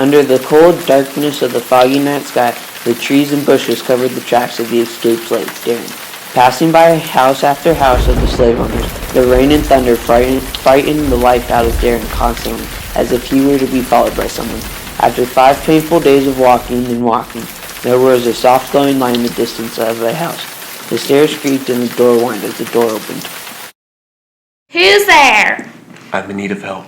Under the cold darkness of the foggy night sky, the trees and bushes covered the tracks of the escaped slaves, Darren. Passing by house after house of the slave owners, the rain and thunder frightened the life out of Darren constantly, as if he were to be followed by someone. After 5 painful days of walking and walking, there was a soft glowing light in the distance of a house. The stairs creaked and the door whined as the door opened. Who's there? I'm in need of help.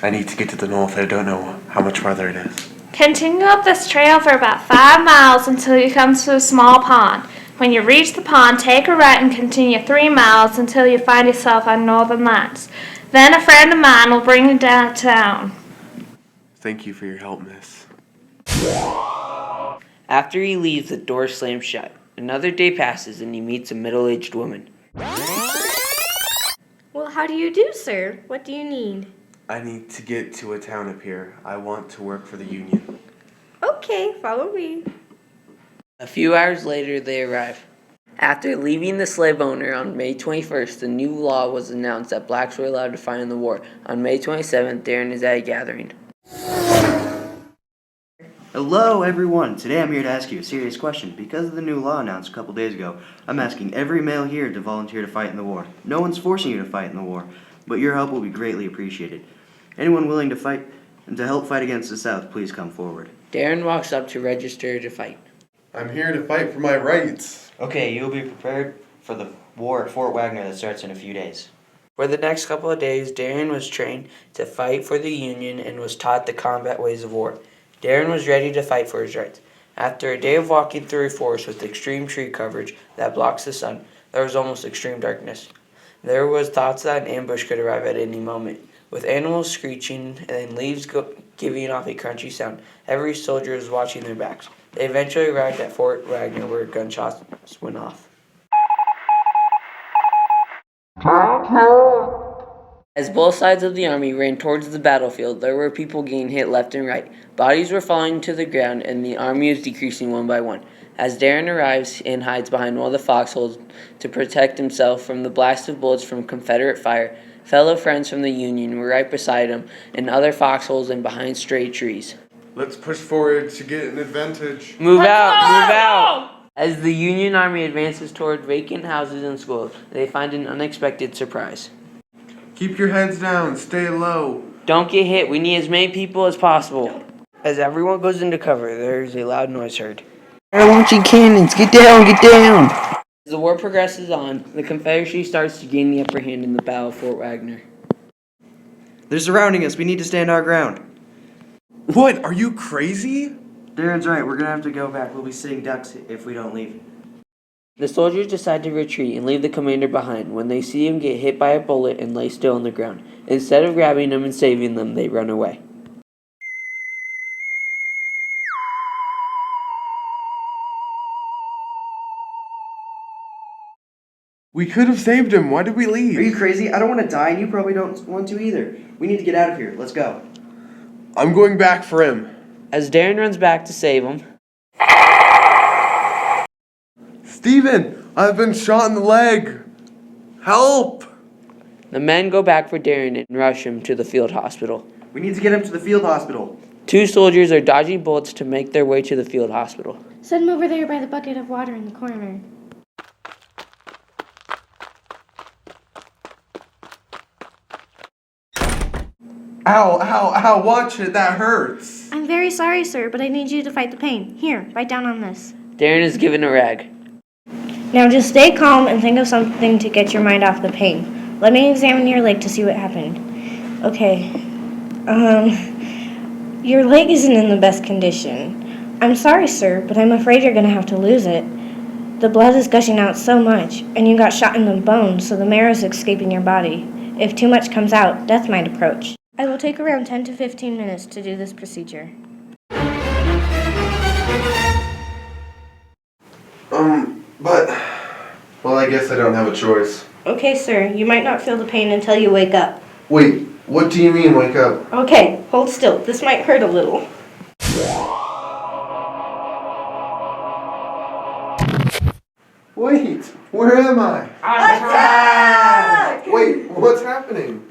I need to get to the north. I don't know how much farther it is. Continue up this trail for about 5 miles until you come to a small pond. When you reach the pond, take a right and continue 3 miles until you find yourself on Northern Lights. Then a friend of mine will bring you downtown. Thank you for your help, miss. After he leaves, the door slams shut. Another day passes and he meets a middle-aged woman. Well, how do you do, sir? What do you need? I need to get to a town up here. I want to work for the union. Okay, follow me. A few hours later, they arrive. After leaving the slave owner on May 21st, the new law was announced that blacks were allowed to fight in the war. On May 27th, Darren is at a gathering. Hello, everyone. Today I'm here to ask you a serious question. Because of the new law announced a couple days ago, I'm asking every male here to volunteer to fight in the war. No one's forcing you to fight in the war, but your help will be greatly appreciated. Anyone willing to fight and to help fight against the South, please come forward. Darren walks up to register to fight. I'm here to fight for my rights. Okay, you'll be prepared for the war at Fort Wagner that starts in a few days. For the next couple of days, Darren was trained to fight for the Union and was taught the combat ways of war. Darren was ready to fight for his rights. After a day of walking through a forest with extreme tree coverage that blocks the sun, there was almost extreme darkness. There was thoughts that an ambush could arrive at any moment. With animals screeching and leaves giving off a crunchy sound, every soldier was watching their backs. They eventually arrived at Fort Wagner where gunshots went off. As both sides of the army ran towards the battlefield, there were people getting hit left and right. Bodies were falling to the ground, and the army was decreasing one by one. As Darren arrives and hides behind one of the foxholes to protect himself from the blast of bullets from Confederate fire, fellow friends from the Union were right beside him in other foxholes and behind stray trees. Let's push forward to get an advantage. Move out! As the Union Army advances toward vacant houses and schools, they find an unexpected surprise. Keep your heads down. Stay low. Don't get hit. We need as many people as possible. As everyone goes into cover, there is a loud noise heard. They're launching cannons. Get down, get down! As the war progresses on, the Confederacy starts to gain the upper hand in the Battle of Fort Wagner. They're surrounding us. We need to stand our ground. What? Are you crazy? Darren's right. We're going to have to go back. We'll be sitting ducks if we don't leave. The soldiers decide to retreat and leave the commander behind when they see him get hit by a bullet and lay still on the ground. Instead of grabbing him and saving them, they run away. We could have saved him. Why did we leave? Are you crazy? I don't want to die, and you probably don't want to either. We need to get out of here. Let's go. I'm going back for him. As Darren runs back to save him, Stephen, I've been shot in the leg. Help! the men go back for Darren and rush him to the field hospital. We need to get him to the field hospital. 2 soldiers are dodging bullets to make their way to the field hospital. Send him over there by the bucket of water in the corner. Ow, watch it, that hurts. I'm very sorry, sir, but I need you to fight the pain. Here, write down on this. Darren is given a rag. Now just stay calm and think of something to get your mind off the pain. Let me examine your leg to see what happened. Okay. Your leg isn't in the best condition. I'm sorry, sir, but I'm afraid you're going to have to lose it. The blood is gushing out so much, and you got shot in the bone, so the marrow is escaping your body. If too much comes out, death might approach. I will take around 10 to 15 minutes to do this procedure. Well, I guess I don't have a choice. Okay, sir, you might not feel the pain until you wake up. Wait, what do you mean, wake up? Okay, hold still. This might hurt a little. Wait, where am I? Attack! Wait, what's happening?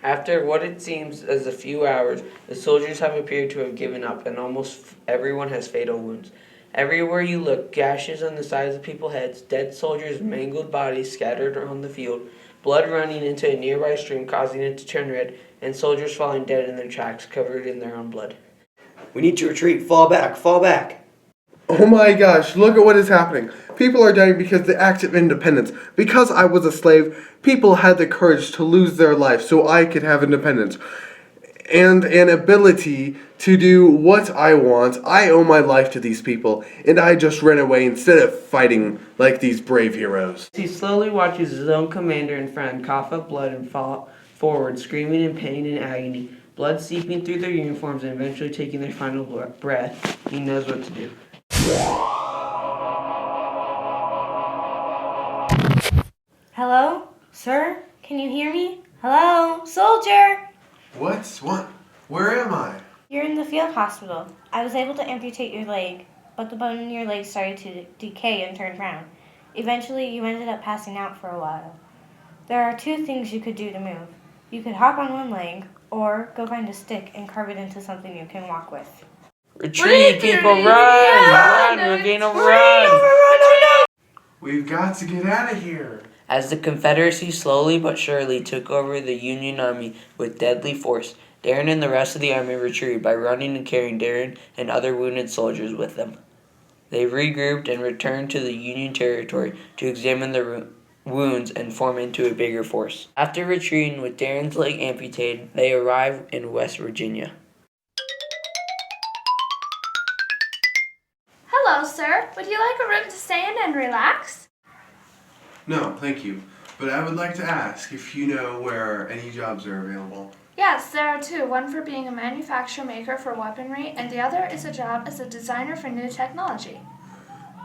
After what it seems as a few hours, the soldiers have appeared to have given up, and almost everyone has fatal wounds. Everywhere you look, gashes on the sides of people's heads, dead soldiers' mangled bodies scattered on the field, blood running into a nearby stream causing it to turn red, and soldiers falling dead in their tracks, covered in their own blood. We need to retreat. Fall back. Fall back. Oh my gosh, look at what is happening. People are dying because of the Act of Independence. Because I was a slave, people had the courage to lose their life so I could have independence. And an ability to do what I want. I owe my life to these people, and I just ran away instead of fighting like these brave heroes. He slowly watches his own commander and friend cough up blood and fall forward, screaming in pain and agony, blood seeping through their uniforms and eventually taking their final breath. He knows what to do. Hello? Sir? Can you hear me? Hello? Soldier! What? Where am I? You're in the field hospital. I was able to amputate your leg, but the bone in your leg started to decay and turn brown. Eventually, you ended up passing out for a while. There are two things you could do to move. You could hop on one leg, or go find a stick and carve it into something you can walk with. Retreat, people, run! Run! We're gonna run! We've got to get out of here. As the Confederacy slowly but surely took over the Union Army with deadly force, Darren and the rest of the army retreated by running and carrying Darren and other wounded soldiers with them. They regrouped and returned to the Union territory to examine their wounds and form into a bigger force. After retreating with Darren's leg amputated, they arrived in West Virginia. Hello, sir. Would you like a room to stay in and relax? No, thank you. But I would like to ask if you know where any jobs are available. Yes, there are two. One for being a manufacturer maker for weaponry, and the other is a job as a designer for new technology.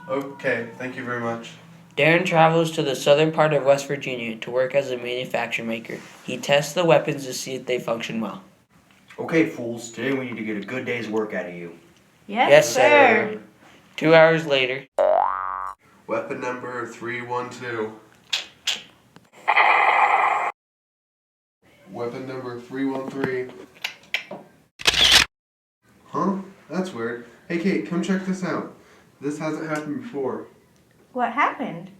Okay, thank you very much. Darren travels to the southern part of West Virginia to work as a manufacturer maker. He tests the weapons to see if they function well. Okay, fools. Today we need to get a good day's work out of you. Yes, sir. 2 hours later. Weapon number 312. Weapon number 313. Huh? That's weird. Hey Kate, come check this out. This hasn't happened before. What happened?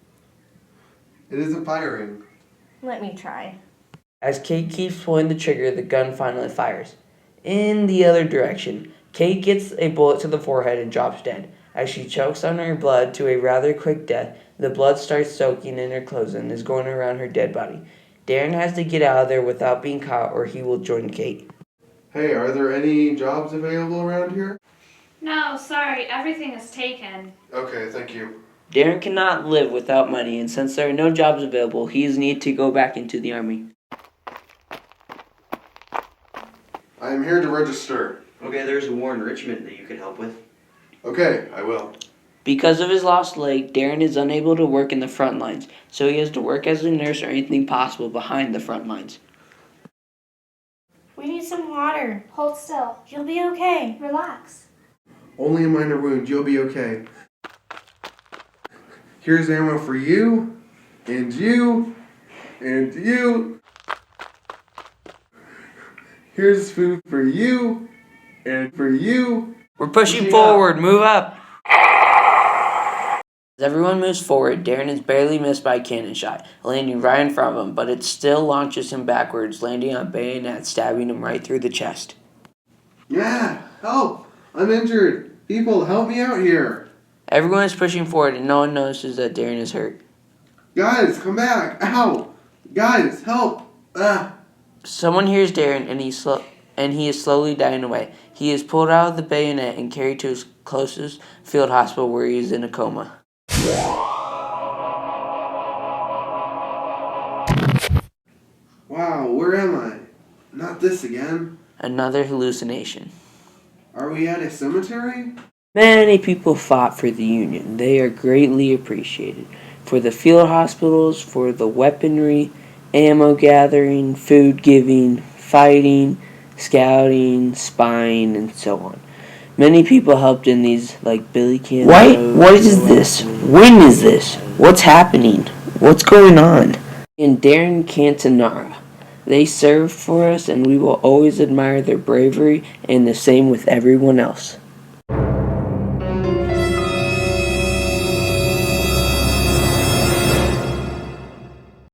It isn't firing. Let me try. As Kate keeps pulling the trigger, the gun finally fires. In the other direction, Kate gets a bullet to the forehead and drops dead. As she chokes on her blood to a rather quick death, the blood starts soaking in her clothes and is going around her dead body. Darren has to get out of there without being caught or he will join Kate. Hey, are there any jobs available around here? No, sorry. Everything is taken. Okay, thank you. Darren cannot live without money, and since there are no jobs available, he is needed to go back into the army. I am here to register. Okay, there's a war in Richmond that you could help with. Okay, I will. Because of his lost leg, Darren is unable to work in the front lines, so he has to work as a nurse or anything possible behind the front lines. We need some water. Hold still. You'll be okay. Relax. Only a minor wound, you'll be okay. Here's ammo for you, and you, and you. Here's food for you, and for you. We're pushing forward, move up! As everyone moves forward, Darren is barely missed by a cannon shot, landing right in front of him, but it still launches him backwards, landing on bayonet, stabbing him right through the chest. Yeah, help! I'm injured. People, help me out here. Everyone is pushing forward and no one notices that Darren is hurt. Guys, come back. Ow! Guys, help! Ah! Someone hears Darren and he is slowly dying away. He is pulled out of the bayonet and carried to his closest field hospital where he is in a coma. Wow, where am I? Not this again. Another hallucination. Are we at a cemetery? Many people fought for the Union. They are greatly appreciated. For the field hospitals, for the weaponry, ammo gathering, food giving, fighting, scouting, spying, and so on. Many people helped in these, like Billy Cannon. What is this? When is this? What's happening? What's going on? And Darren Cantonara. They served for us, and we will always admire their bravery, and the same with everyone else.